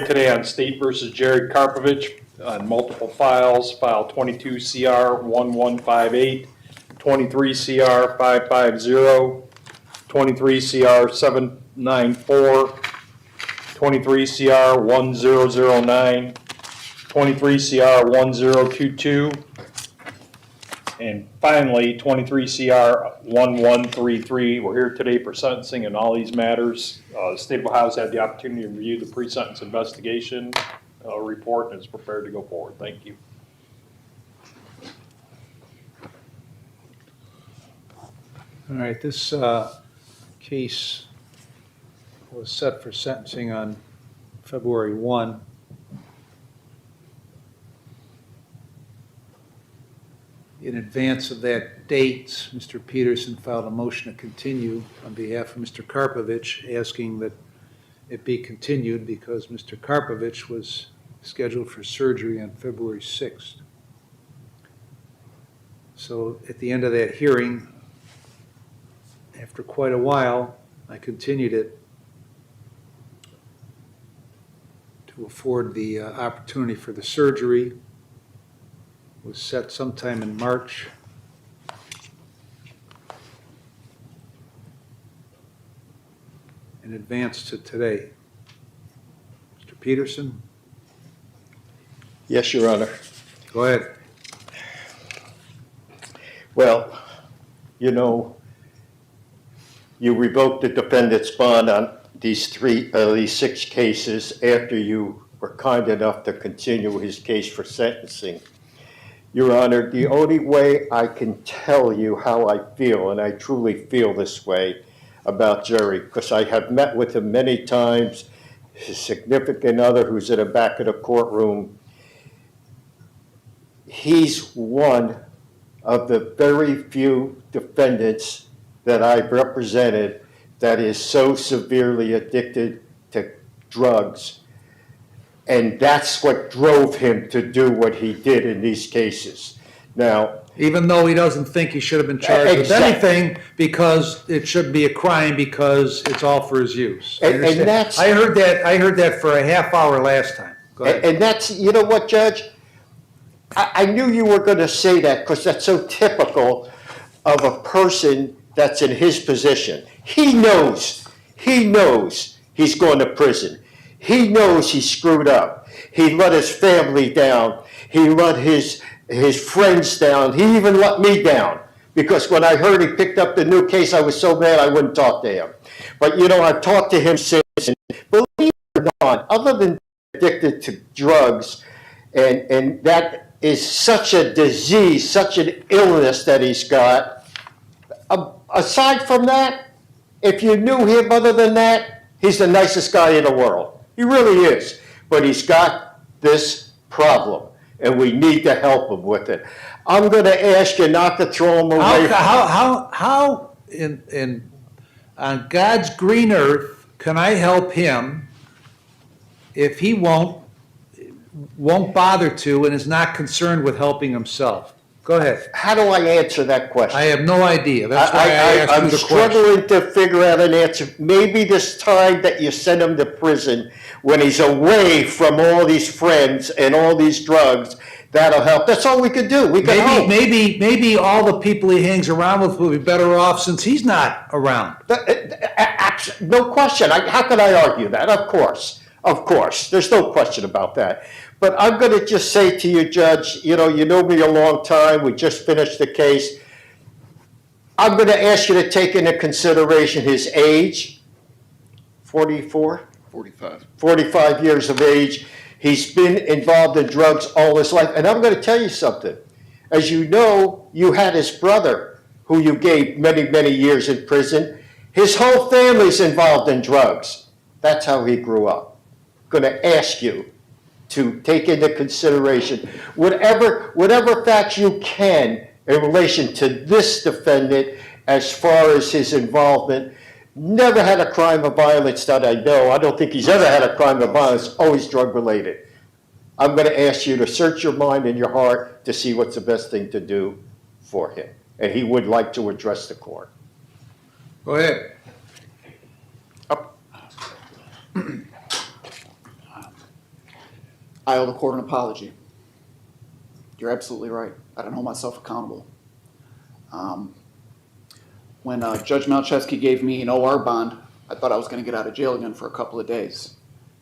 today on State versus Jared Karpovich on multiple files, file 22 CR 1158, 23 CR 550, 23 CR 794, 23 CR 1009, 23 CR 1022, and finally 23 CR 1133. We're here today for sentencing in all these matters. The State of Ohio has had the opportunity to review the pre-sentence investigation report and is prepared to go forward. Thank you. All right, this case was set for sentencing on February 1. In advance of that date, Mr. Peterson filed a motion to continue on behalf of Mr. Karpovich, asking that it be continued because Mr. Karpovich was scheduled for surgery on February 6th. So at the end of that hearing, after quite a while, I continued it to afford the opportunity for the surgery. It was set sometime in March. In advance to today. Mr. Peterson? Yes, Your Honor. Go ahead. Well, you know, you revoked the defendant's bond on these 6 cases after you were kind enough to continue his case for sentencing. Your Honor, the only way I can tell you how I feel, and I truly feel this way about Jerry, because I have met with him many times, his significant other who's in the back of the courtroom, he's one of the very few defendants that I've represented that is so severely addicted to drugs. And that's what drove him to do what he did in these cases. Now, Even though he doesn't think he should have been charged with anything because it should be a crime because it's all for his use. And that's, I heard that for a half hour last time. Go ahead. And that's, you know what, Judge? I knew you were going to say that because that's so typical of a person that's in his position. He knows he's going to prison. He knows he screwed up. He let his family down. He let his friends down. He even let me down. Because when I heard he picked up the new case, I was so mad I wouldn't talk to him. But you know, I've talked to him since, and believe it or not, other than addicted to drugs, and that is such a disease, such an illness that he's got, aside from that, if you knew him other than that, he's the nicest guy in the world. He really is. But he's got this problem, and we need to help him with it. I'm going to ask you not to throw him away. How on God's green earth can I help him if he won't bother to and is not concerned with helping himself? Go ahead. How do I answer that question? I have no idea. That's why I asked you I'm the struggling to figure out an answer. Maybe this time that you send him to prison, when he's away from all these friends and all these drugs, that'll help. That's all we could do. We could hope. Maybe all the people he hangs around with will be better off since he's not around. No question. How could I argue that? Of course. There's no question about that. But I'm going to just say to you, Judge, you know me a long time. We just finished the case. I'm going to ask you to take into consideration his age, 45 years of age. He's been involved in drugs all his life. And I'm going to tell you something. As you know, you had his brother, who you gave many, many years in prison. His whole family's involved in drugs. That's how he grew up. I'm going to ask you to take into consideration whatever facts you can in relation to this defendant as far as his involvement. Never had a crime of violence that I know. I don't think he's ever had a crime of violence, always drug related. I'm going to ask you to search your mind and your heart to see what's the best thing to do for him. And he would like to address the court. Go ahead. I owe the court an apology. You're absolutely right. I don't hold myself accountable. When Judge Malczewski gave me an OR bond, I thought I was going to get out of jail again for a couple of days,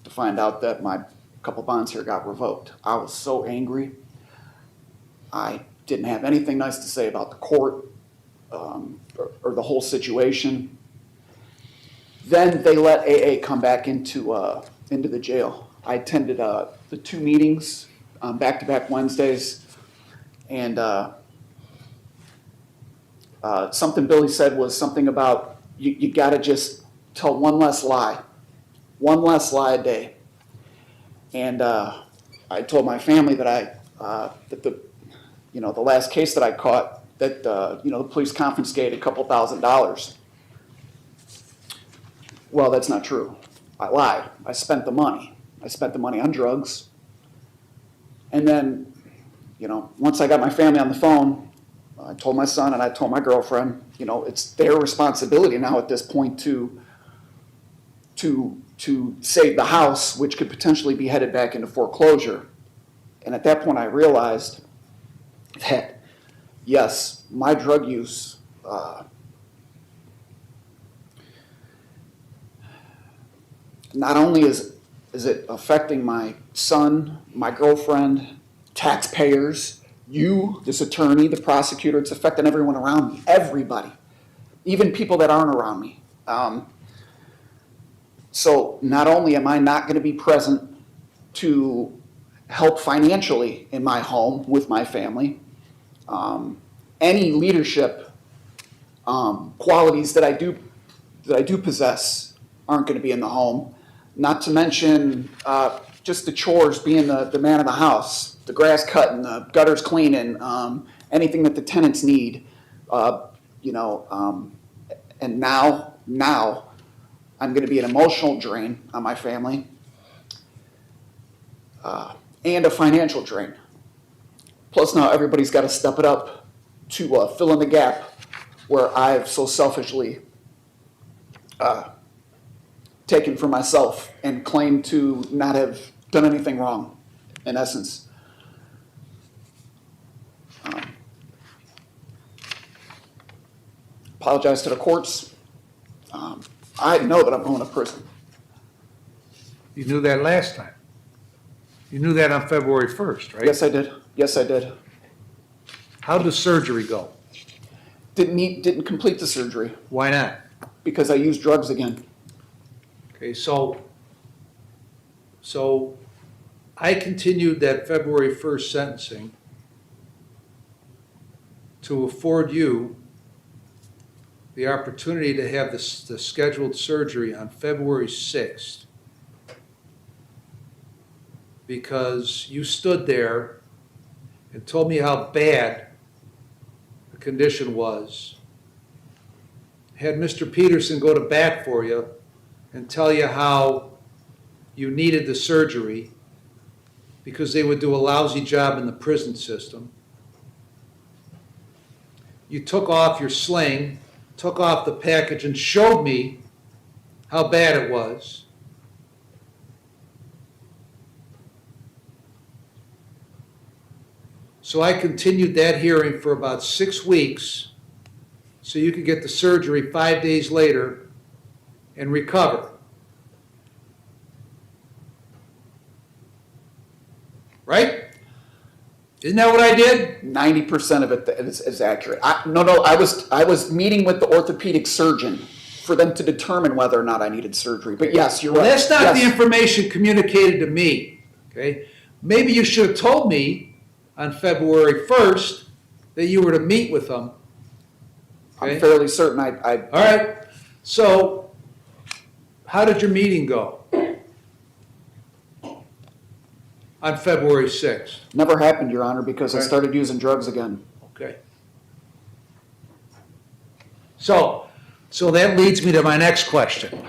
to find out that my couple bonds here got revoked. I was so angry. I didn't have anything nice to say about the court or the whole situation. Then they let AA come back into the jail. I attended the 2 meetings back-to-back Wednesdays, and something Billy said was something about you got to just tell one less lie a day. And I told my family that that the last case that I caught, that the police confiscated a couple $1,000s. Well, that's not true. I lied. I spent the money. I spent the money on drugs. And then, once I got my family on the phone, I told my son and I told my girlfriend, it's their responsibility now at this point to save the house, which could potentially be headed back into foreclosure. And at that point, I realized that, yes, my drug use not only is it affecting my son, my girlfriend, taxpayers, you, this attorney, the prosecutor, it's affecting everyone around me, everybody, even people that aren't around me. So not only am I not going to be present to help financially in my home with my family, any leadership qualities that I do possess aren't going to be in the home. Not to mention just the chores, being the man of the house, the grass cutting, the gutters cleaning, anything that the tenants need, and now I'm going to be an emotional drain on my family and a financial drain. Plus now everybody's got to step it up to fill in the gap where I've so selfishly taken for myself and claimed to not have done anything wrong, in essence. Apologize to the courts. I know that I'm going to prison. You knew that last time. You knew that on February 1st, right? Yes, I did. Yes, I did. How'd the surgery go? Didn't complete the surgery Why not? because I used drugs again. Okay, so I continued that February 1st sentencing to afford you the opportunity to have the scheduled surgery on February 6th, because you stood there and told me how bad the condition was, had Mr. Peterson go to bat for you and tell you how you needed the surgery because they would do a lousy job in the prison system. You took off your sling, took off the package, and showed me how bad it was. So I continued that hearing for about 6 weeks so you could get the surgery 5 days later and recover. Right? Isn't that what I did? 90% of it is accurate. I was meeting with the orthopedic surgeon for them to determine whether or not I needed surgery. But yes, you're Well, right. that's not Yes. the information communicated to me. Okay? Maybe you should have told me on February 1st that you were to meet with them. Okay? I'm fairly certain I All right. So, how did your meeting go on February 6th? never happened, Your Honor, because I Right. started using drugs again. Okay. So that leads me to my next question.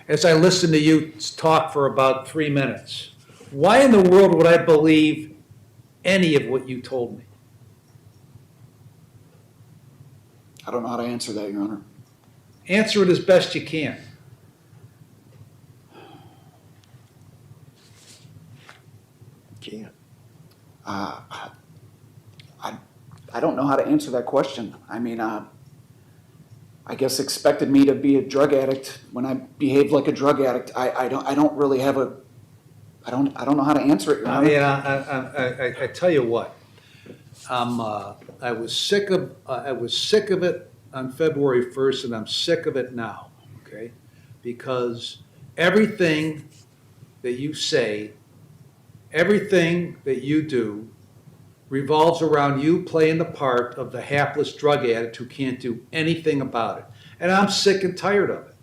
As I listened to you talk for about 3 minutes, why in the world would I believe any of what you told me? I don't know how to answer that, Your Honor. Answer it as best you can. can't. I don't know how to answer that question. I mean, I guess expected me to be a drug addict when I behaved like a drug addict. I don't really have a, I don't know how to answer it, Your Honor. I tell you what, I was sick of it on February 1st, and I'm sick of it now, okay? Because everything that you say, everything that you do revolves around you playing the part of the hapless drug addict who can't do anything about it. And I'm sick and tired of it.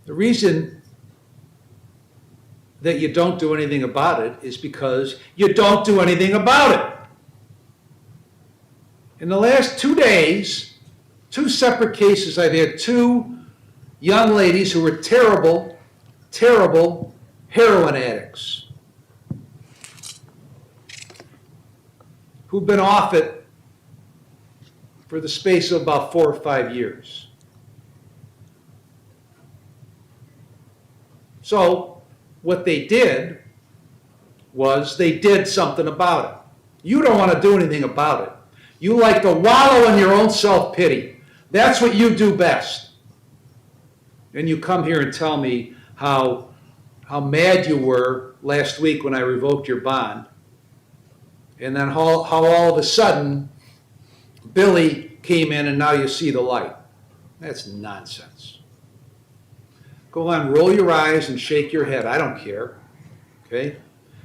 The reason that you don't do anything about it is because you don't do anything about it. In the last 2 days, 2 separate cases, I've had 2 young ladies who were terrible, terrible heroin addicts who've been off it for the space of about 4 or 5 years. So what they did was they did something about it. You don't want to do anything about it. You like to wallow in your own self-pity. That's what you do best. And you come here and tell me how mad you were last week when I revoked your bond, and then how all of a sudden Billy came in and now you see the light. That's nonsense. Go on, roll your eyes and shake your head. I don't care, okay?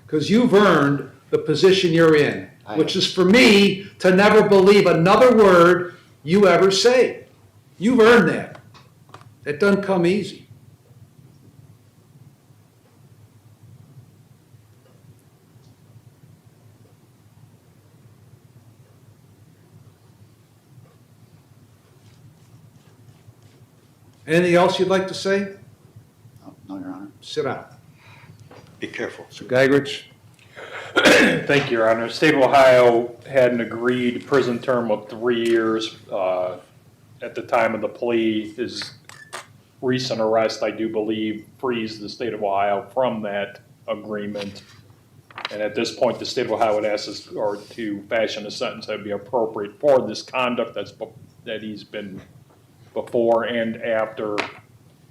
Because you've earned the position you're in, which is for me to never believe another word you ever say. You've earned that. That doesn't come easy. Anything else you'd like to say? No, Your Honor. Sit down. Be careful. Mr. Geigrich? Thank you, Your Honor. State of Ohio had an agreed prison term of 3 years at the time of the plea. His recent arrest, I do believe, frees the state of Ohio from that agreement. And at this point, the state of Ohio would ask us to fashion a sentence that would be appropriate for this conduct that he's been before and after.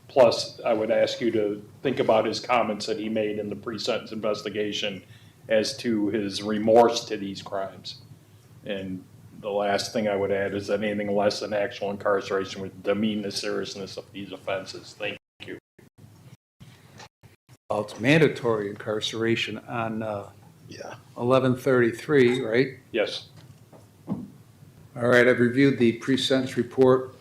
Plus, I would ask you to think about his comments that he made in the pre-sentence investigation as to his remorse to these crimes. And the last thing I would add is that anything less than actual incarceration would demean the seriousness of these offenses. Thank you. Well, it's mandatory incarceration on 1133, right? Yes. All right, I've reviewed the pre-sentence report,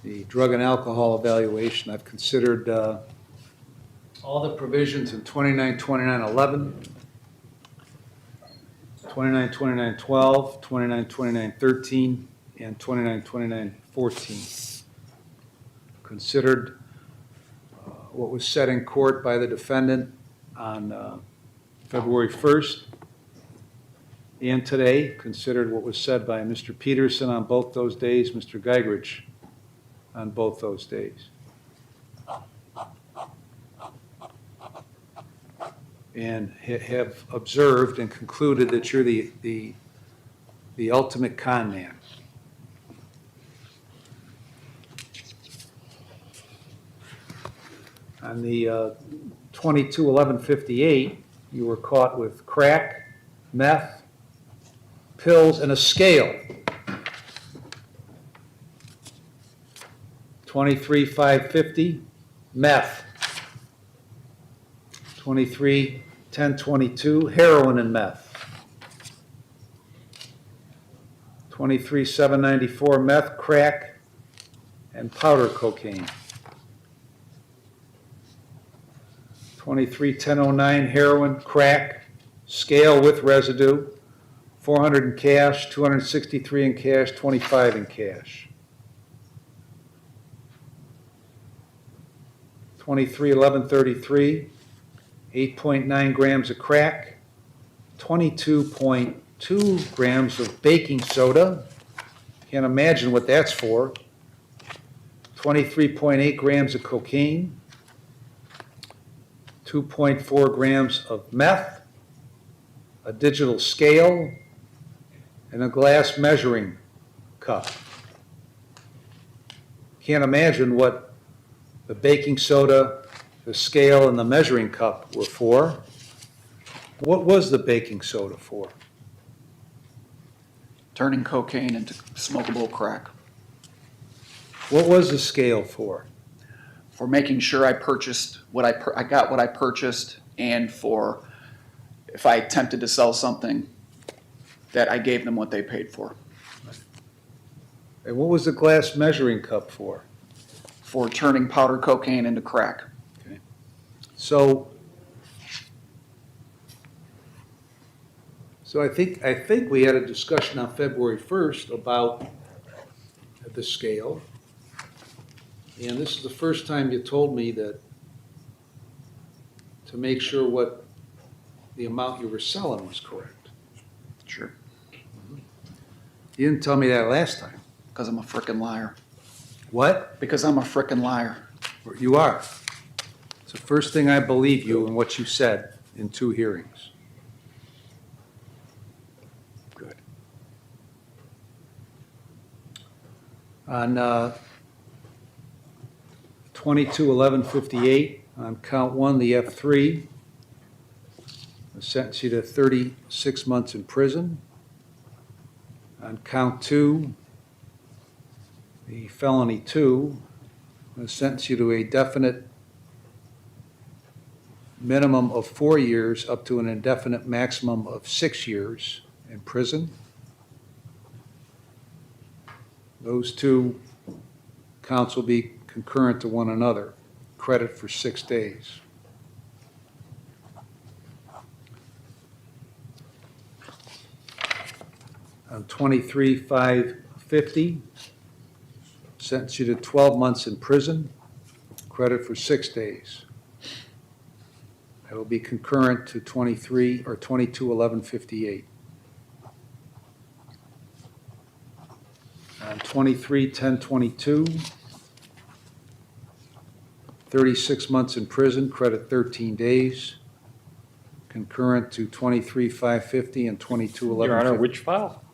the drug and alcohol evaluation. I've considered all the provisions in 292911, 292912, 292913, and 292914. Considered what was said in court by the defendant on February 1st and today. Considered what was said by Mr. Peterson on both those days, Mr. Geigrich on both those days. And have observed and concluded that you're the ultimate con man. On the 22-11-58, you were caught with crack, meth, pills, and a scale. 23-5-50, meth. 23-10-22, heroin and meth. 23-7-94, meth, crack, and powder cocaine. 23-10-09, heroin, crack, scale with residue, 400 in cash, 263 in cash, 25 in cash. 23-11-33, 8.9 grams of crack, 22.2 grams of baking soda. Can't imagine what that's for. 23.8 grams of cocaine, 2.4 grams of meth, a digital scale, and a glass measuring cup. Can't imagine what the baking soda, the scale, and the measuring cup were for. What was the baking soda for? Turning cocaine into smokable crack. What was the scale for? For making sure I purchased what I got what I purchased, and for if I attempted to sell something, that I gave them what they paid for. And what was the glass measuring cup for? For turning powder cocaine into crack. So I think we had a discussion on February 1st about the scale. And this is the first time you told me that to make sure what the amount you were selling was correct. Sure. You didn't tell me that last time. Because I'm a frickin' liar. What? Because I'm a frickin' liar. You are. It's the first thing I believe you in what you said in 2 hearings. Good. On 22-11-58, on count 1, the F3, I sentence you to 36 months in prison. On count 2, the felony 2, I sentence you to a definite minimum of 4 years up to an indefinite maximum of 6 years in prison. Those 2 counts will be concurrent to one another. Credit for 6 days. On 23-5-50, sentence you to 12 months in prison. Credit for 6 days. That will be concurrent to 22-11-58. On 23-10-22, 36 months in prison, credit 13 days, concurrent to 23-5-50 and 22-11-50. Your Honor, which file?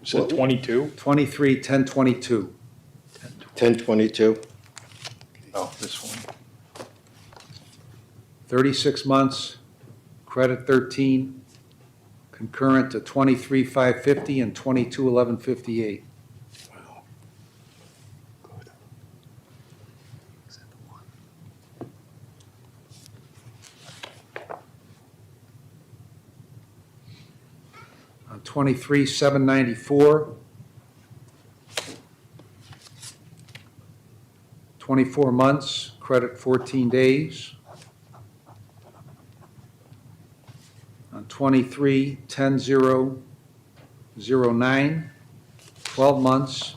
You said 22? 23-10-22. 1022. Oh, this one. 36 months, credit 13, concurrent to 23-5-50 and 22-11-58. Wow. Good. On 23-7-94, 24 months, credit 14 days. On 23-10-09, 12 months,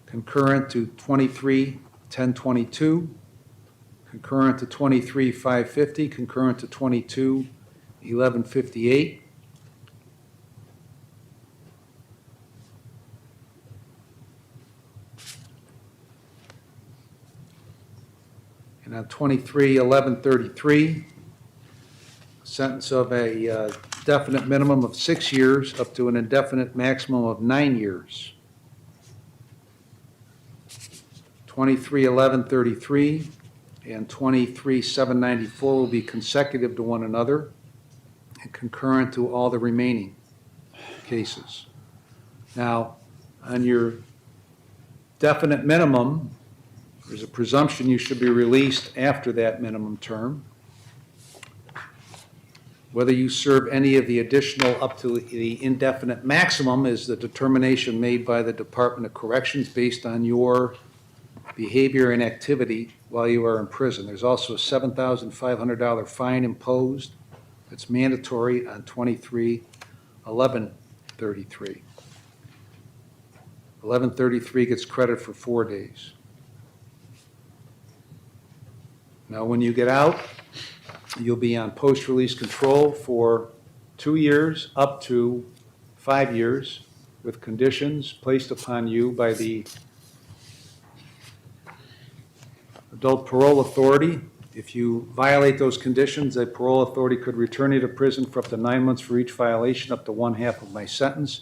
concurrent to 23-10-22, concurrent to 23-5-50, concurrent to 22-11-58. And on 23-11-33, sentence of a definite minimum of 6 years up to an indefinite maximum of 9 years. 23-11-33 and 23-7-94 will be consecutive to one another and concurrent to all the remaining cases. Now, on your definite minimum, there's a presumption you should be released after that minimum term. Whether you serve any of the additional up to the indefinite maximum is the determination made by the Department of Corrections based on your behavior and activity while you are in prison. There's also a $7,500 fine imposed that's mandatory on 23-11-33. 11-33 gets credit for 4 days. Now, when you get out, you'll be on post-release control for 2 years up to 5 years with conditions placed upon you by the Adult parole authority, if you violate those conditions, a parole authority could return you to prison for up to 9 months for each violation, up to 1/2 of my sentence.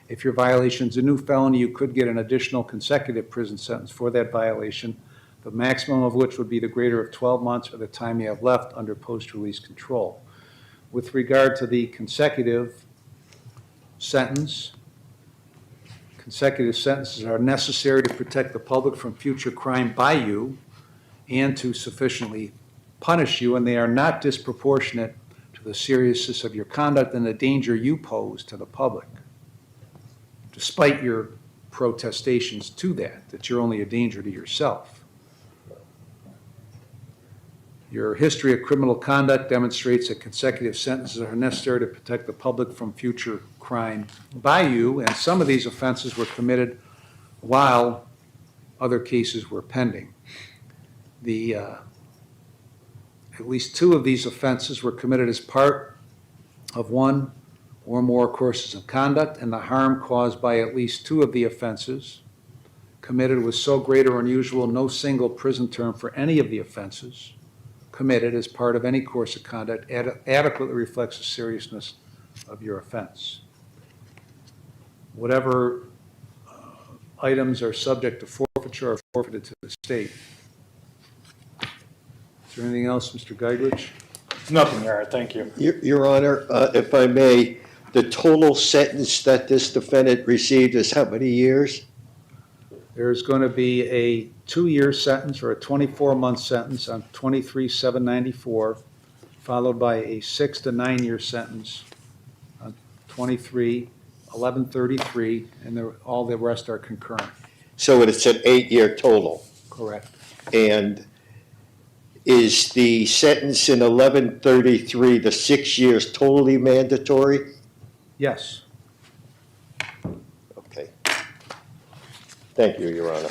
If your violation is a new felony, you could get an additional consecutive prison sentence for that violation, the maximum of which would be the greater of 12 months or the time you have left under post-release control. With regard to the consecutive sentence, consecutive sentences are necessary to protect the public from future crime by you and to sufficiently punish you, and they are not disproportionate to the seriousness of your conduct and the danger you pose to the public, despite your protestations to that you're only a danger to yourself. Your history of criminal conduct demonstrates that consecutive sentences are necessary to protect the public from future crime by you, and some of these offenses were committed while other cases were pending. At least 2 of these offenses were committed as part of 1 or more courses of conduct, and the harm caused by at least 2 of the offenses committed was so great or unusual, no single prison term for any of the offenses committed as part of any course of conduct adequately reflects the seriousness of your offense. Whatever items are subject to forfeiture are forfeited to the state. Is there anything else, Mr. Geiglich? Nothing, Your Honor, thank you. Your Honor, if I may, the total sentence that this defendant received is how many years? There's going to be a 2-year sentence or a 24-month sentence on 23-794, followed by a 6 to 9-year sentence on 23-1133, and all the rest are concurrent. So it's an 8-year total. Correct. And is the sentence in 1133, the 6 years, totally mandatory? Yes. Okay. Thank you, Your Honor.